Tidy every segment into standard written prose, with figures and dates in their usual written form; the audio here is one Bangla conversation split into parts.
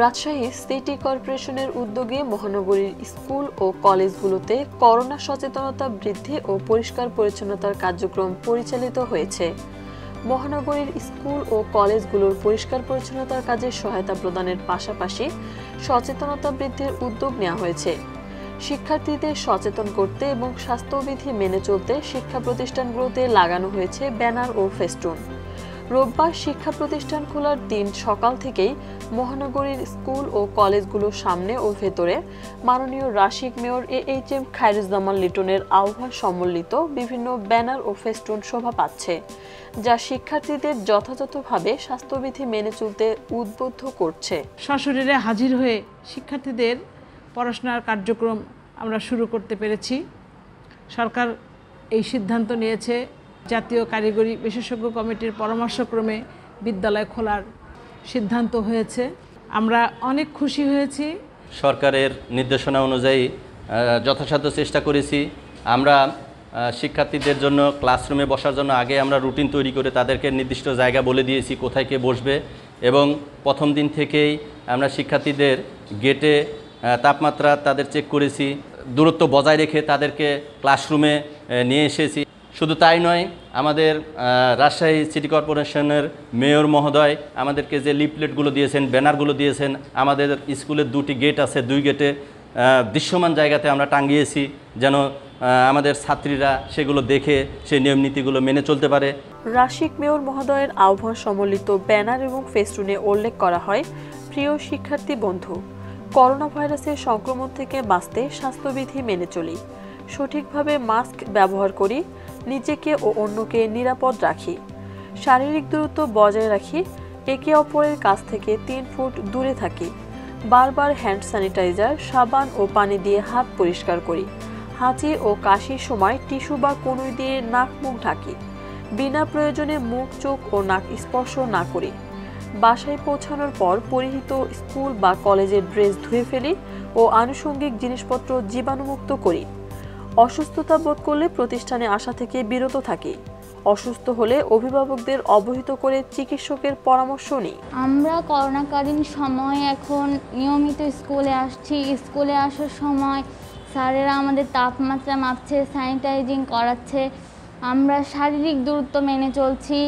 রাজশাহী সিটি কর্পোরেশনের উদ্যোগে মহানগরীর স্কুল ও কলেজগুলোতে করোনা সচেতনতা বৃদ্ধি ও পরিষ্কার পরিচ্ছন্নতার কার্যক্রম পরিচালিত হয়েছে। মহানগরীর স্কুল ও কলেজগুলোর পরিষ্কার পরিচ্ছন্নতার কাজে সহায়তা প্রদানের পাশাপাশি সচেতনতা বৃদ্ধির উদ্যোগ নেওয়া হয়েছে। শিক্ষার্থীদের সচেতন করতে এবং স্বাস্থ্যবিধি মেনে চলতে শিক্ষা প্রতিষ্ঠানগুলোতে লাগানো হয়েছে ব্যানার ও ফেস্টুন। রোববার শিক্ষা প্রতিষ্ঠান খোলার দিন সকাল থেকেই মহানগরীর স্কুল ও কলেজগুলোর সামনে ও ভেতরে মাননীয় রাশিক মেয়র AHM খায়রুজ্জামান লিটনের আহ্বান সম্বলিত বিভিন্ন ব্যানার ও ফেস্টুন শোভা পাচ্ছে, যা শিক্ষার্থীদের যথাযথভাবে স্বাস্থ্যবিধি মেনে চলতে উদ্বুদ্ধ করছে। সশরীরে হাজির হয়ে শিক্ষার্থীদের পড়াশোনার কার্যক্রম আমরা শুরু করতে পেরেছি। সরকার এই সিদ্ধান্ত নিয়েছে জাতীয় কারিগরি বিশেষজ্ঞ কমিটির পরামর্শক্রমে বিদ্যালয় খোলার সিদ্ধান্ত হয়েছে। আমরা অনেক খুশি হয়েছি। সরকারের নির্দেশনা অনুযায়ী যথাসাধ্য চেষ্টা করেছি। আমরা শিক্ষার্থীদের জন্য ক্লাসরুমে বসার জন্য আগে আমরা রুটিন তৈরি করে তাদেরকে নির্দিষ্ট জায়গা বলে দিয়েছি কোথায় কে বসবে, এবং প্রথম দিন থেকেই আমরা শিক্ষার্থীদের গেটে তাপমাত্রা তাদের চেক করেছি, দূরত্ব বজায় রেখে তাদেরকে ক্লাসরুমে নিয়ে এসেছি। শুধু তাই নয়, আমাদের রাজশাহী সিটি কর্পোরেশনের মেয়র মহোদয় আমাদেরকে যে লিফলেটগুলো দিয়েছেন, ব্যানারগুলো দিয়েছেন, আমাদের স্কুলের 2টি গেট আছে, 2 গেটে দৃশ্যমান জায়গাতে আমরা টাঙিয়েছি যেন আমাদের ছাত্রীরা সেগুলো দেখে সেই নিয়ম নীতিগুলো মেনে চলতে পারে। রাশিক মেয়র মহোদয়ের আহ্বান সম্বলিত ব্যানার এবং ফেস্টুনে উল্লেখ করা হয়, প্রিয় শিক্ষার্থী বন্ধু, করোনা ভাইরাসের সংক্রমণ থেকে বাঁচতে স্বাস্থ্যবিধি মেনে চলি, সঠিকভাবে মাস্ক ব্যবহার করি, নিজেকে ও অন্যকে নিরাপদ রাখি, শারীরিক দূরত্ব বজায় রাখি, একে অপরের কাছ থেকে 3 ফুট দূরে থাকি, বারবার হ্যান্ড স্যানিটাইজার, সাবান ও পানি দিয়ে হাত পরিষ্কার করি, হাঁচি ও কাশির সময় টিস্যু বা কনুই দিয়ে নাক মুখ ঢাকি, বিনা প্রয়োজনে মুখ, চোখ ও নাক স্পর্শ না করি, বাসায় পৌঁছানোর পর পরিহিত স্কুল বা কলেজের ড্রেস ধুয়ে ফেলি ও আনুষঙ্গিক জিনিসপত্র জীবাণুমুক্ত করি, অসুস্থতা বোধ করলে প্রতিষ্ঠানে আসা থেকে বিরত থাকি, অসুস্থ হলে অভিভাবকদের অবহিত করে চিকিৎসকের পরামর্শ নিই। আমরা করোনাকালীন সময় এখন নিয়মিত স্কুলে আসছি। স্কুলে আসার সময় স্যারেরা আমাদের তাপমাত্রা মাপছে, স্যানিটাইজিং করাচ্ছে, আমরা শারীরিক দূরত্ব মেনে চলছি,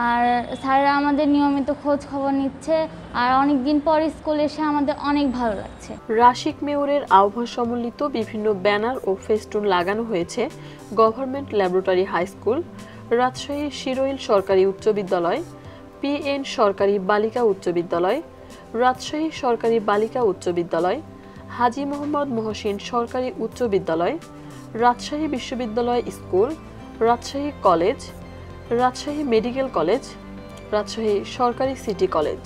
আর স্যারেরা আমাদের নিয়মিত খোঁজ খবর নিচ্ছে, আর অনেক দিন পর স্কুলে এসে আমাদের অনেক ভালো লাগছে। রাশিক মেয়রের আহ্বান সম্বলিত বিভিন্ন ব্যানার ও ফেস্টুন লাগানো হয়েছে government laboratory high school, Rajshahi Shiroil সরকারি উচ্চ বিদ্যালয়, PN সরকারি বালিকা উচ্চ বিদ্যালয়, রাজশাহী সরকারি বালিকা উচ্চ বিদ্যালয়, হাজী মোহাম্মদ মহসিন সরকারি উচ্চ বিদ্যালয়, রাজশাহী বিশ্ববিদ্যালয় school, Rajshahi college, Rajshahi medical college, Rajshahi সরকারি city college,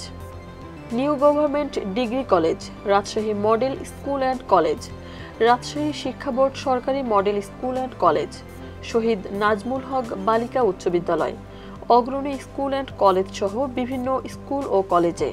new government degree college, Rajshahi model school and college, Rajshahi শিক্ষা বোর্ড সরকারি model school and college, Shahid Nazmul Haque বালিকা উচ্চ বিদ্যালয়, অগ্রণী স্কুল অ্যান্ড কলেজ সহ বিভিন্ন স্কুল ও কলেজে